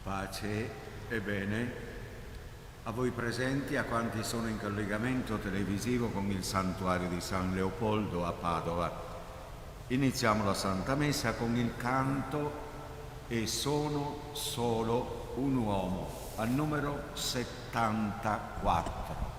Pace e bene a voi presenti, a quanti sono in collegamento televisivo con il santuario di San Leopoldo a Padova. Iniziamo la Santa Messa con il canto "E sono solo un uomo", al numero 74.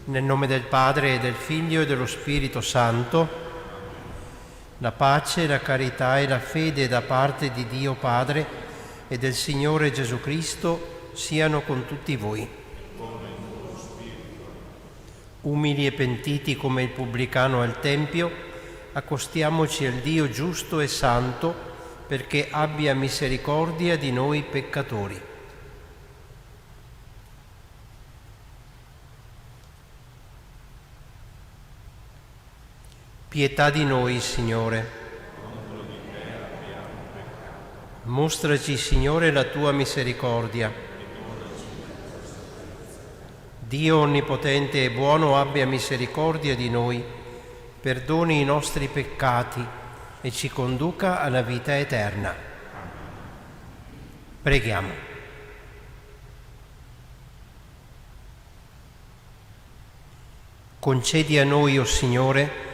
Nel nome del Padre, e del Figlio e dello Spirito Santo, la pace, la carità e la fede da parte di Dio Padre e del Signore Gesù Cristo siano con tutti voi. Umili e pentiti come il pubblicano al Tempio, accostiamoci al Dio giusto e santo perché abbia misericordia di noi peccatori. Pietà di noi, Signore. Mostraci, Signore, la tua misericordia. Dio onnipotente e buono abbia misericordia di noi, perdoni i nostri peccati e ci conduca alla vita eterna. Preghiamo. Concedi a noi, o Signore,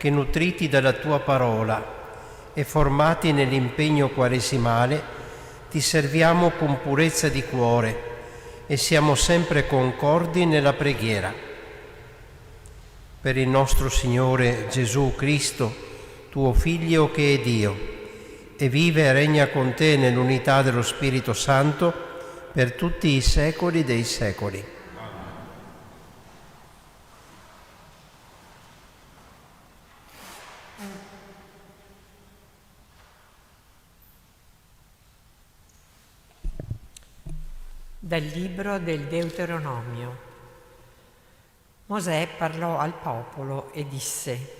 che nutriti dalla tua parola e formati nell'impegno quaresimale, ti serviamo con purezza di cuore e siamo sempre concordi nella preghiera. Per il nostro Signore Gesù Cristo, tuo Figlio che è Dio, e vive e regna con te nell'unità dello Spirito Santo per tutti i secoli dei secoli. Dal libro del Deuteronomio. Mosè parlò al popolo e disse: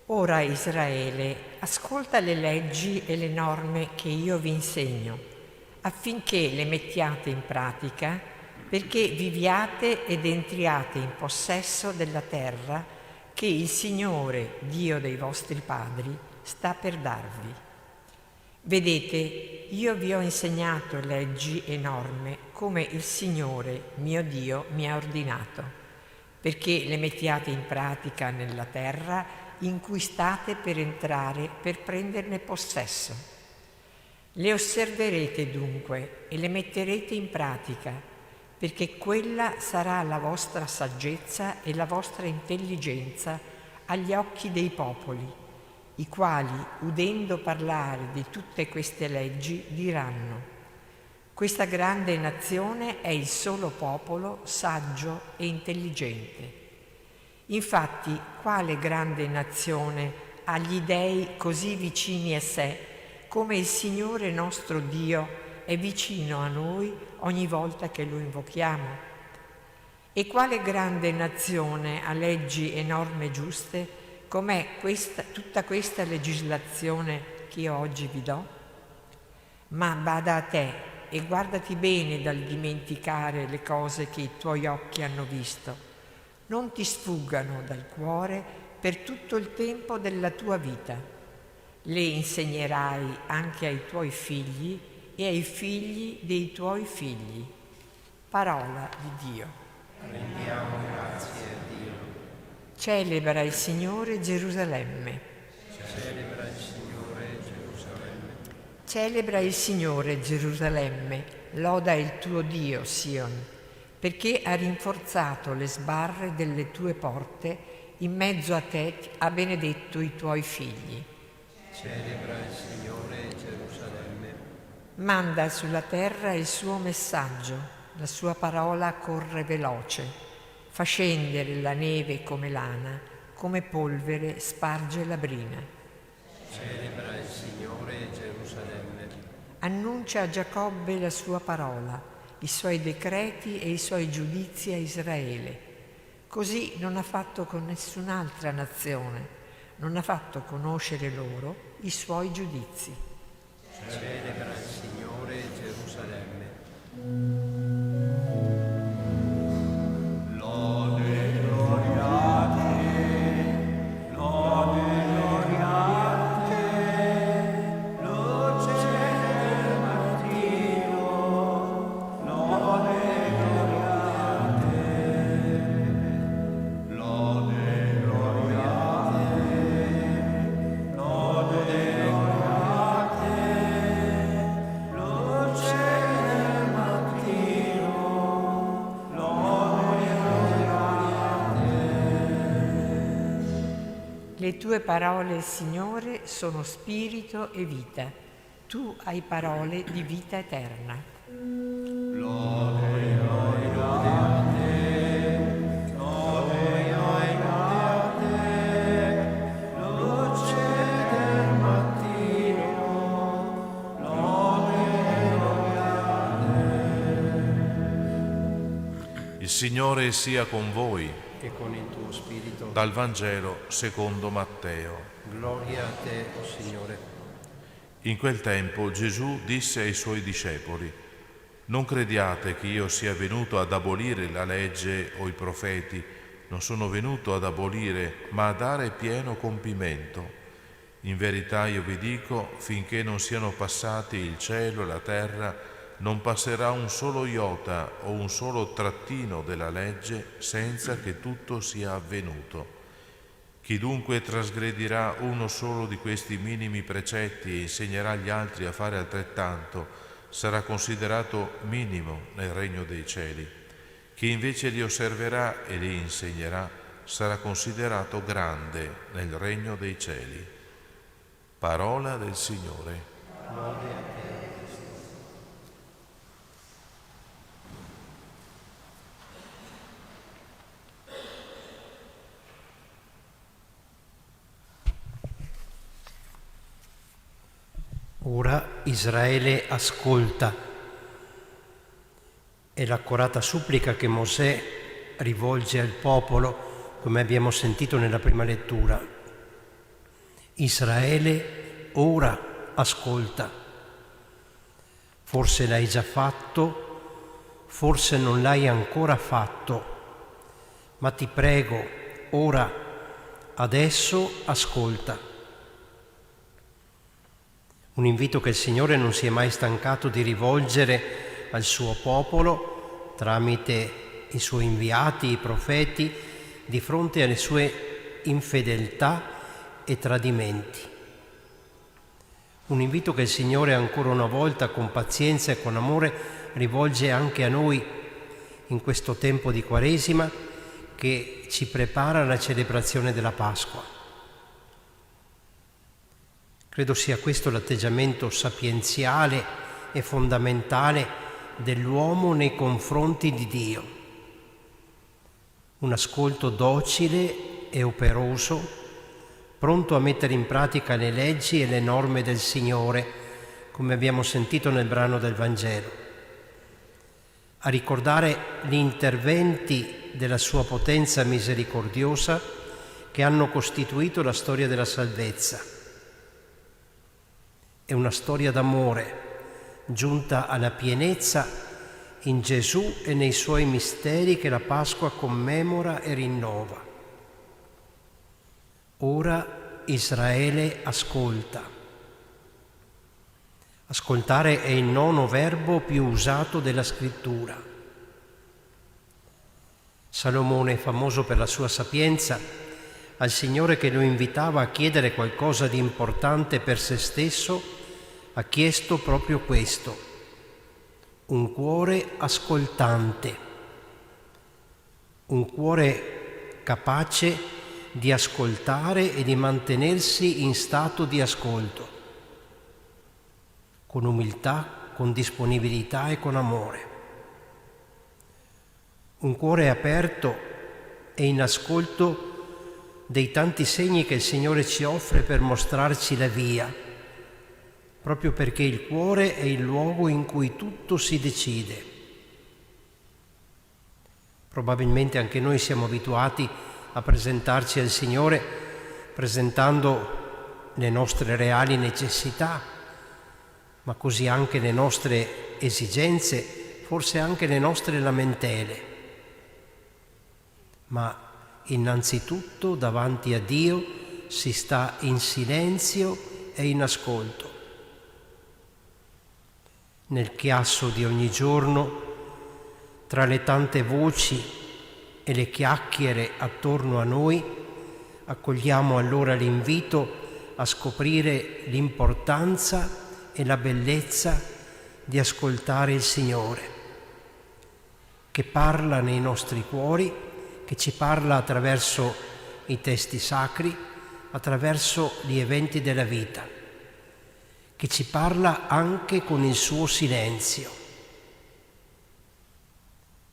Ora Israele, ascolta le leggi e le norme che io vi insegno, affinché le mettiate in pratica, perché viviate ed entriate in possesso della terra che il Signore, Dio dei vostri padri, sta per darvi. Vedete, io vi ho insegnato leggi e norme come il Signore, mio Dio, mi ha ordinato, perché le mettiate in pratica nella terra in cui state per entrare per prenderne possesso. Le osserverete dunque e le metterete in pratica, perché quella sarà la vostra saggezza e la vostra intelligenza agli occhi dei popoli, i quali, udendo parlare di tutte queste leggi, diranno: questa grande nazione è il solo popolo saggio e intelligente. Infatti, quale grande nazione ha gli dei così vicini a sé, come il Signore nostro Dio è vicino a noi ogni volta che lo invochiamo? E quale grande nazione ha leggi e norme giuste, com'è tutta questa legislazione che io oggi vi do? Ma bada a te e guardati bene dal dimenticare le cose che i tuoi occhi hanno visto. Non ti sfuggano dal cuore per tutto il tempo della tua vita. Le insegnerai anche ai tuoi figli e ai figli dei tuoi figli. Parola di Dio. Rendiamo grazie a Dio. Celebra il Signore Gerusalemme. Celebra il Signore Gerusalemme. Celebra il Signore Gerusalemme. Loda il tuo Dio, Sion, perché ha rinforzato le sbarre delle tue porte, in mezzo a te ha benedetto i tuoi figli. Celebra il Signore Gerusalemme. Manda sulla terra il suo messaggio, la sua parola corre veloce, fa scendere la neve come lana, come polvere sparge la brina. Celebra il Signore Gerusalemme. Annuncia a Giacobbe la sua parola, i suoi decreti e i suoi giudizi a Israele. Così non ha fatto con nessun'altra nazione, non ha fatto conoscere loro i suoi giudizi. Celebra il Signore Gerusalemme. Le tue parole, Signore, sono spirito e vita. Tu hai parole di vita eterna. Il Signore sia con voi. E con il tuo spirito. Dal Vangelo secondo Matteo. Gloria a te, o Signore. In quel tempo Gesù disse ai suoi discepoli: non crediate che io sia venuto ad abolire la legge o i profeti. Non sono venuto ad abolire, ma a dare pieno compimento. In verità io vi dico, finché non siano passati il cielo e la terra, non passerà un solo iota o un solo trattino della legge senza che tutto sia avvenuto. Chi dunque trasgredirà uno solo di questi minimi precetti e insegnerà agli altri a fare altrettanto, sarà considerato minimo nel regno dei cieli. Chi invece li osserverà e li insegnerà sarà considerato grande nel regno dei cieli. Parola del Signore. Lode a te. Ora Israele ascolta. È l'accorata supplica che Mosè rivolge al popolo, come abbiamo sentito nella prima lettura. Israele, ora ascolta. Forse l'hai già fatto, forse non l'hai ancora fatto, ma ti prego, ora, adesso ascolta. Un invito che il Signore non si è mai stancato di rivolgere al suo popolo tramite i suoi inviati, i profeti, di fronte alle sue infedeltà e tradimenti. Un invito che il Signore ancora una volta con pazienza e con amore rivolge anche a noi in questo tempo di Quaresima che ci prepara alla celebrazione della Pasqua. Credo sia questo l'atteggiamento sapienziale e fondamentale dell'uomo nei confronti di Dio. Un ascolto docile e operoso, pronto a mettere in pratica le leggi e le norme del Signore, come abbiamo sentito nel brano del Vangelo, a ricordare gli interventi della sua potenza misericordiosa che hanno costituito la storia della salvezza. È una storia d'amore giunta alla pienezza in Gesù e nei suoi misteri che la Pasqua commemora e rinnova. Ora Israele ascolta. Ascoltare è il nono verbo più usato della Scrittura. Salomone, famoso per la sua sapienza, al Signore che lo invitava a chiedere qualcosa di importante per se stesso, ha chiesto proprio questo: un cuore ascoltante, un cuore capace di ascoltare e di mantenersi in stato di ascolto, con umiltà, con disponibilità e con amore. Un cuore aperto e in ascolto dei tanti segni che il Signore ci offre per mostrarci la via, proprio perché il cuore è il luogo in cui tutto si decide. Probabilmente anche noi siamo abituati a presentarci al Signore presentando le nostre reali necessità, ma così anche le nostre esigenze, forse anche le nostre lamentele. Ma innanzitutto davanti a Dio si sta in silenzio e in ascolto. Nel chiasso di ogni giorno, tra le tante voci e le chiacchiere attorno a noi, accogliamo allora l'invito a scoprire l'importanza e la bellezza di ascoltare il Signore, che parla nei nostri cuori, che ci parla attraverso i testi sacri, attraverso gli eventi della vita, che ci parla anche con il suo silenzio.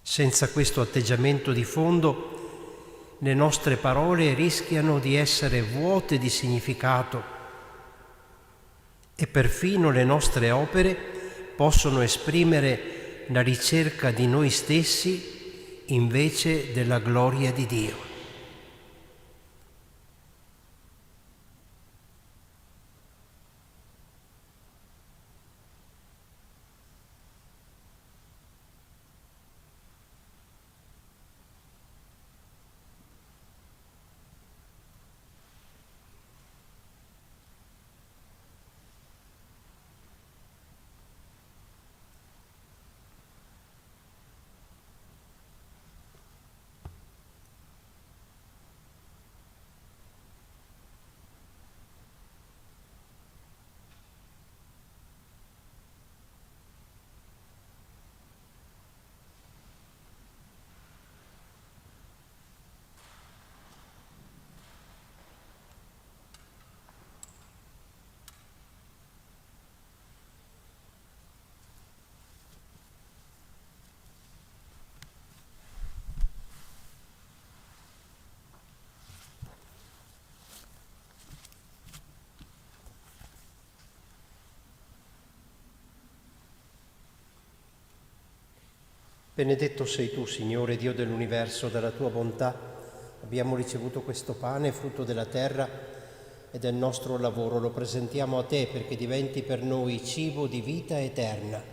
Senza questo atteggiamento di fondo, le nostre parole rischiano di essere vuote di significato e perfino le nostre opere possono esprimere la ricerca di noi stessi invece della gloria di Dio. Benedetto sei tu, Signore, Dio dell'universo, dalla tua bontà abbiamo ricevuto questo pane, frutto della terra e del nostro lavoro. Lo presentiamo a te perché diventi per noi cibo di vita eterna.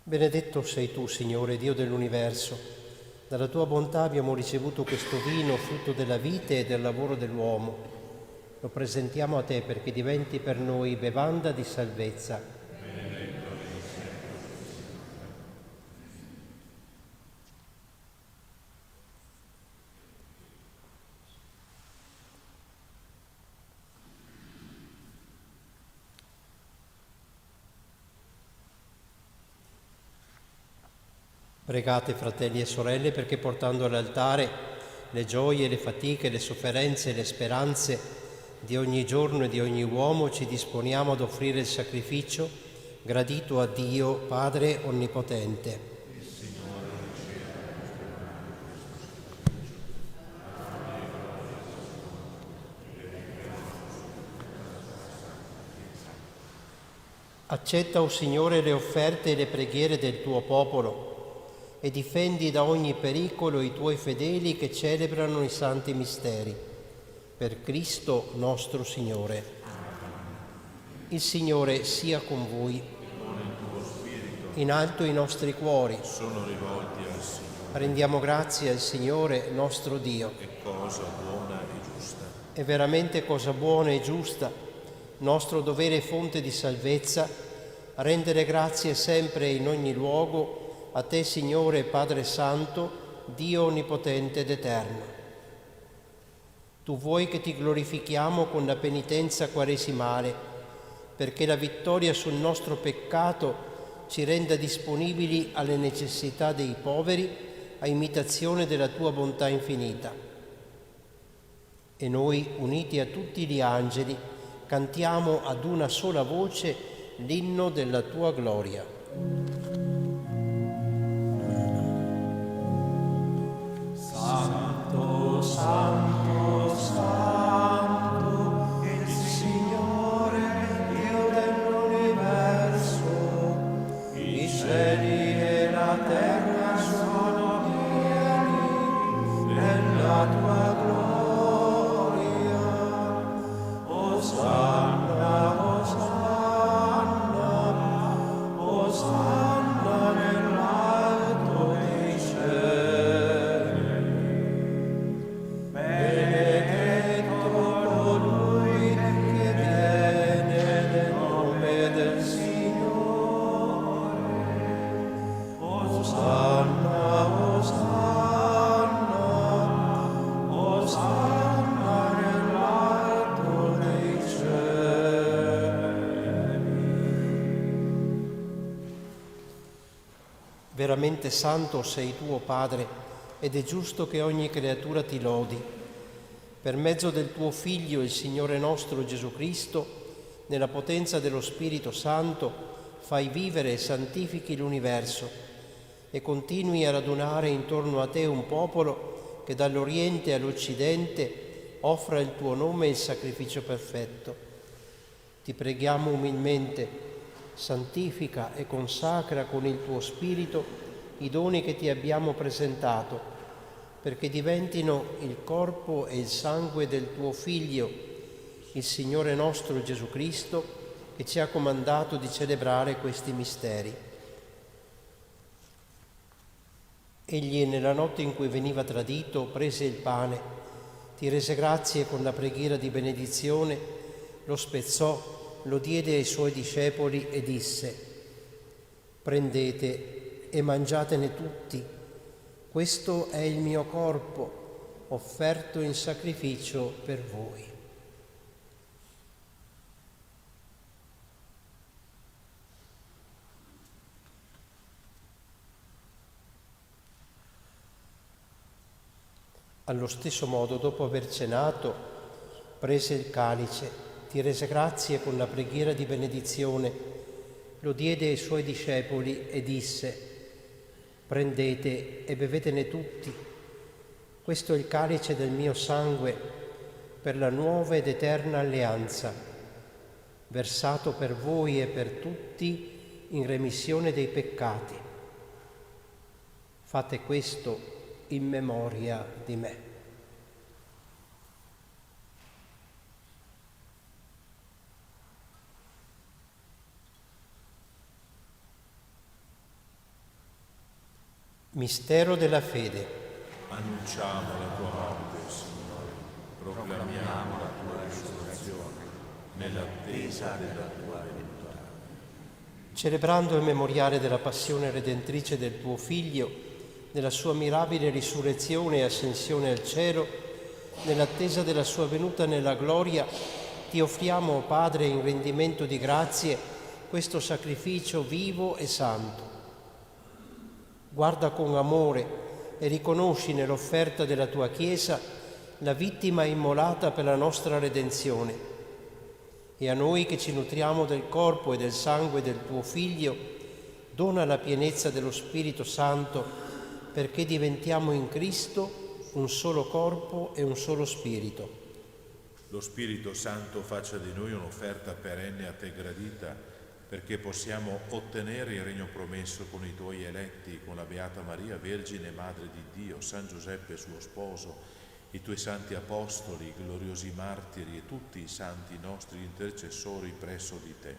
Benedetto sei tu, Signore, Dio dell'universo. Dalla tua bontà abbiamo ricevuto questo vino, frutto della vite e del lavoro dell'uomo. Lo presentiamo a te perché diventi per noi bevanda di salvezza. Pregate, fratelli e sorelle, perché portando all'altare le gioie, le fatiche, le sofferenze e le speranze di ogni giorno e di ogni uomo, ci disponiamo ad offrire il sacrificio gradito a Dio, Padre Onnipotente. Accetta, o Signore, le offerte e le preghiere del tuo popolo e difendi da ogni pericolo i tuoi fedeli che celebrano i santi misteri. Per Cristo nostro Signore. Il Signore sia con voi. In alto i nostri cuori. Sono rivolti al Signore. Rendiamo grazie al Signore nostro Dio. È cosa buona e giusta. È veramente cosa buona e giusta, nostro dovere e fonte di salvezza, rendere grazie sempre e in ogni luogo a te, Signore Padre Santo, Dio onnipotente ed eterno. Tu vuoi che ti glorifichiamo con la penitenza quaresimale, perché la vittoria sul nostro peccato ci renda disponibili alle necessità dei poveri, a imitazione della tua bontà infinita. E noi, uniti a tutti gli angeli, cantiamo ad una sola voce l'inno della tua gloria. Santo, Santo, Santo, il Signore, Dio dell'universo, i cieli e la terra sono pieni della tua gloria. Osanna, Osanna, Osanna nell'alto dei cieli. Benedetto colui che viene nel nome del Signore. Osanna, Osanna, Osanna nell'alto dei cieli. Veramente santo sei tuo Padre, ed è giusto che ogni creatura ti lodi. Per mezzo del tuo Figlio, il Signore nostro Gesù Cristo, nella potenza dello Spirito Santo, fai vivere e santifichi l'universo e continui a radunare intorno a te un popolo che dall'Oriente all'Occidente offra il tuo nome il sacrificio perfetto. Ti preghiamo umilmente, santifica e consacra con il tuo Spirito i doni che ti abbiamo presentato, perché diventino il corpo e il sangue del tuo Figlio, il Signore nostro Gesù Cristo, che ci ha comandato di celebrare questi misteri. Egli, nella notte in cui veniva tradito, prese il pane, ti rese grazie con la preghiera di benedizione, lo spezzò, lo diede ai suoi discepoli e disse: prendete e mangiatene tutti, questo è il mio corpo, offerto in sacrificio per voi. Allo stesso modo, dopo aver cenato, prese il calice, ti rese grazie con la preghiera di benedizione, lo diede ai suoi discepoli e disse: prendete e bevetene tutti, questo è il calice del mio sangue per la nuova ed eterna alleanza, versato per voi e per tutti in remissione dei peccati. Fate questo in memoria di me. Mistero della fede. Annunciamo la tua morte, Signore, proclamiamo la tua risurrezione nell'attesa della tua venuta. Celebrando il memoriale della passione redentrice del tuo Figlio, della sua mirabile risurrezione e ascensione al cielo, nell'attesa della sua venuta nella gloria, ti offriamo, o Padre, in rendimento di grazie, questo sacrificio vivo e santo. Guarda con amore e riconosci nell'offerta della tua Chiesa la vittima immolata per la nostra redenzione. E a noi che ci nutriamo del corpo e del sangue del tuo Figlio, dona la pienezza dello Spirito Santo perché diventiamo in Cristo un solo corpo e un solo spirito. Lo Spirito Santo faccia di noi un'offerta perenne a te gradita, perché possiamo ottenere il regno promesso con i tuoi eletti, con la Beata Maria, Vergine Madre di Dio, San Giuseppe suo sposo, i tuoi santi apostoli, gloriosi martiri e tutti i santi nostri intercessori presso di te.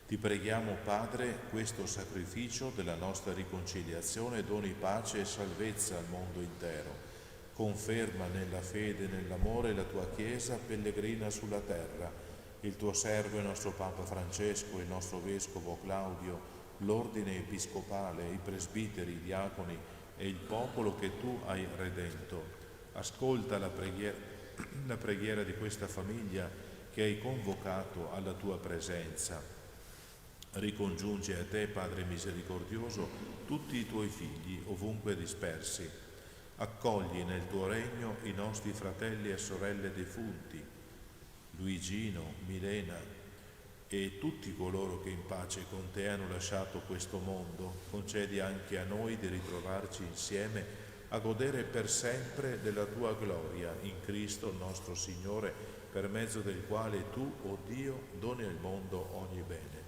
Ti preghiamo, Padre, questo sacrificio della nostra riconciliazione doni pace e salvezza al mondo intero. Conferma nella fede e nell'amore la tua Chiesa pellegrina sulla terra, il tuo servo e nostro Papa Francesco, il nostro Vescovo Claudio, l'ordine episcopale, i presbiteri, i diaconi e il popolo che tu hai redento. Ascolta la preghiera di questa famiglia che hai convocato alla tua presenza. Ricongiunge a te, Padre misericordioso, tutti i tuoi figli ovunque dispersi. Accogli nel tuo regno i nostri fratelli e sorelle defunti, Luigino, Milena e tutti coloro che in pace con te hanno lasciato questo mondo. Concedi anche a noi di ritrovarci insieme a godere per sempre della tua gloria in Cristo nostro Signore, per mezzo del quale tu, o Dio, doni al mondo ogni bene.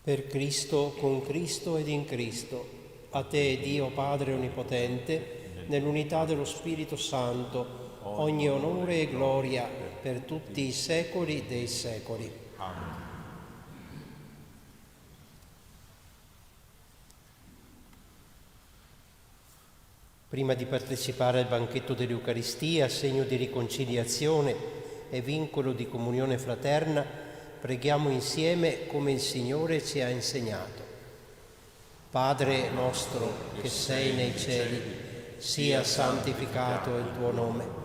Per Cristo, con Cristo ed in Cristo, a te, Dio Padre Onnipotente, nell'unità dello Spirito Santo, ogni onore e gloria per tutti i secoli dei secoli. Amen. Prima di partecipare al banchetto dell'Eucaristia, segno di riconciliazione e vincolo di comunione fraterna, preghiamo insieme come il Signore ci ha insegnato. Padre nostro che sei nei cieli, sia santificato il tuo nome.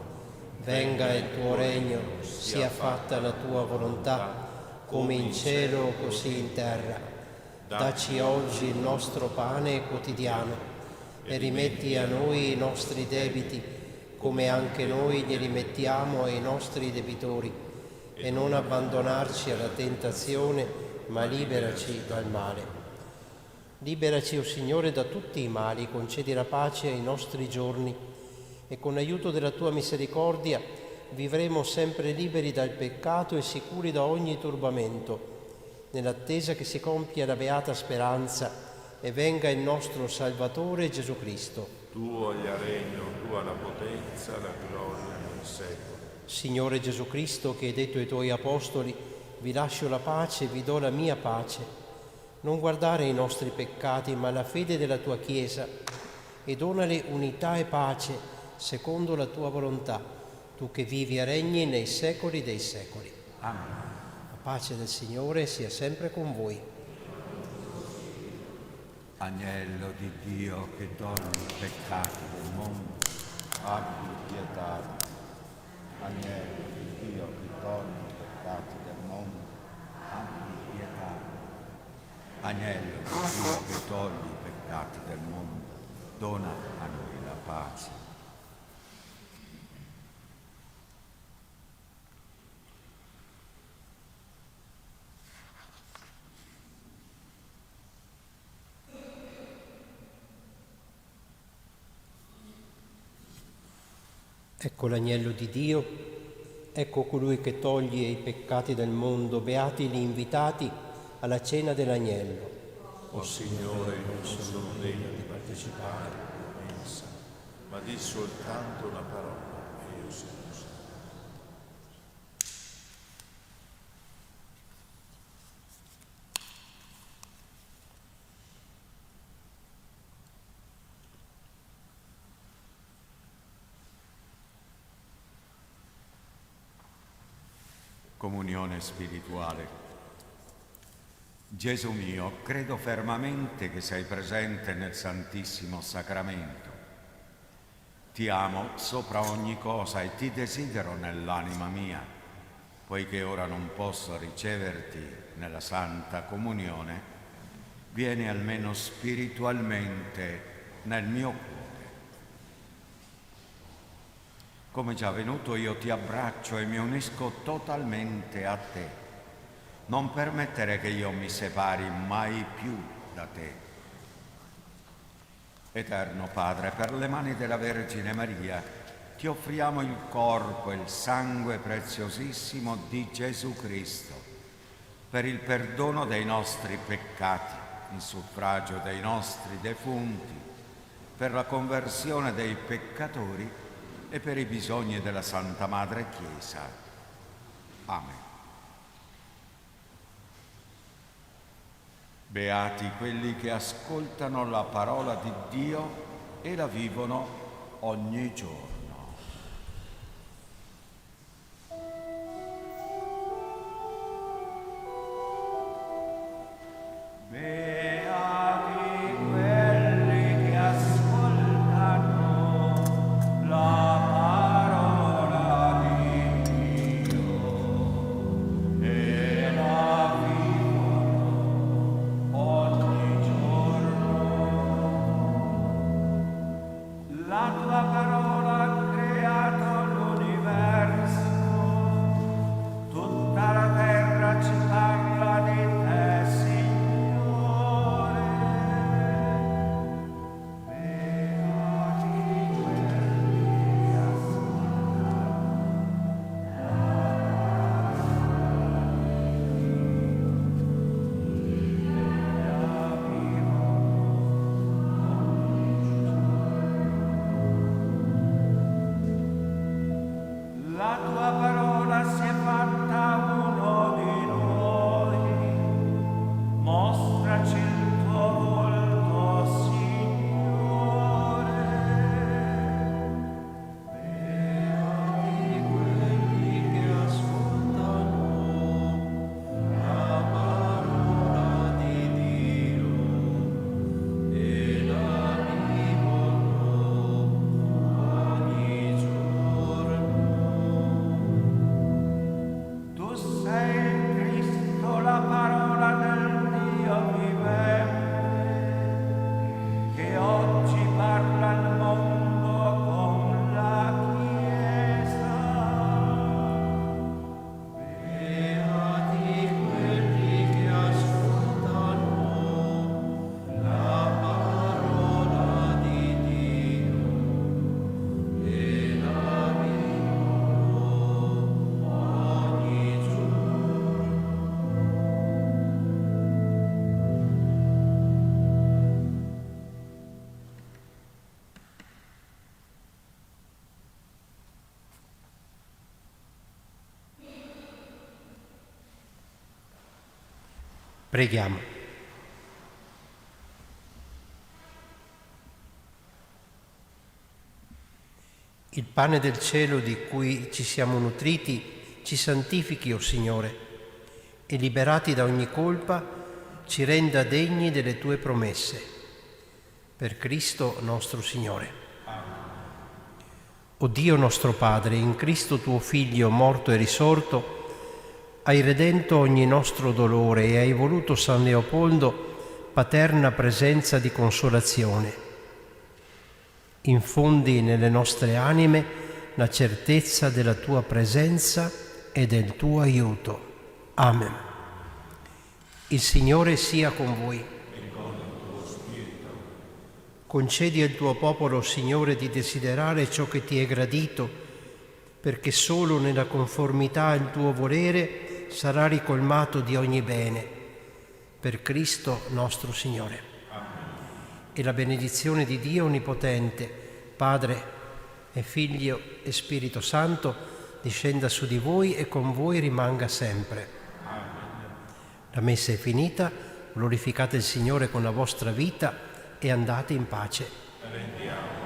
Venga il tuo regno, sia fatta la tua volontà, come in cielo così in terra. Dacci oggi il nostro pane quotidiano e rimetti a noi i nostri debiti, come anche noi li rimettiamo ai nostri debitori. E non abbandonarci alla tentazione, ma liberaci dal male. Liberaci, o Signore, da tutti i mali, concedi la pace ai nostri giorni e con l'aiuto della tua misericordia vivremo sempre liberi dal peccato e sicuri da ogni turbamento, nell'attesa che si compia la beata speranza e venga il nostro Salvatore Gesù Cristo. Tuo è il regno, tua la potenza, la gloria nei secoli. Signore Gesù Cristo, che hai detto ai tuoi apostoli, vi lascio la pace, vi do la mia pace. Non guardare i nostri peccati, ma la fede della tua Chiesa, e donale unità e pace secondo la tua volontà, tu che vivi e regni nei secoli dei secoli. Amen. La pace del Signore sia sempre con voi. Agnello di Dio che togli i peccati del mondo, abbi pietà. Agnello di Dio che togli i peccati del mondo, abbi pietà. Agnello di Dio che togli i peccati del mondo, dona a noi la pace. Ecco l'agnello di Dio, ecco colui che toglie i peccati del mondo, beati gli invitati alla cena dell'agnello. O Signore, non sono degno di partecipare alla mensa, ma di soltanto una parola e io sono salvo. Comunione spirituale. Gesù mio, credo fermamente che sei presente nel Santissimo Sacramento. Ti amo sopra ogni cosa e ti desidero nell'anima mia, poiché ora non posso riceverti nella Santa Comunione, vieni almeno spiritualmente nel mio cuore. Come già venuto io ti abbraccio e mi unisco totalmente a te. Non permettere che io mi separi mai più da te. Eterno Padre, per le mani della Vergine Maria ti offriamo il corpo e il sangue preziosissimo di Gesù Cristo, per il perdono dei nostri peccati, in suffragio dei nostri defunti, per la conversione dei peccatori e per i bisogni della Santa Madre Chiesa. Amen. Beati quelli che ascoltano la parola di Dio e la vivono ogni giorno. Preghiamo. Il pane del cielo di cui ci siamo nutriti ci santifichi, o Signore, e liberati da ogni colpa ci renda degni delle tue promesse. Per Cristo nostro Signore. O Dio nostro Padre, in Cristo tuo Figlio, morto e risorto, hai redento ogni nostro dolore e hai voluto San Leopoldo paterna presenza di consolazione. Infondi nelle nostre anime la certezza della tua presenza e del tuo aiuto. Amen. Il Signore sia con voi. E con il tuo spirito. Concedi al tuo popolo, Signore, di desiderare ciò che ti è gradito, perché solo nella conformità al tuo volere sarà ricolmato di ogni bene. Per Cristo nostro Signore. Amen. E la benedizione di Dio Onnipotente, Padre e Figlio e Spirito Santo, discenda su di voi e con voi rimanga sempre. Amen. La messa è finita, glorificate il Signore con la vostra vita e andate in pace. Rendiamo.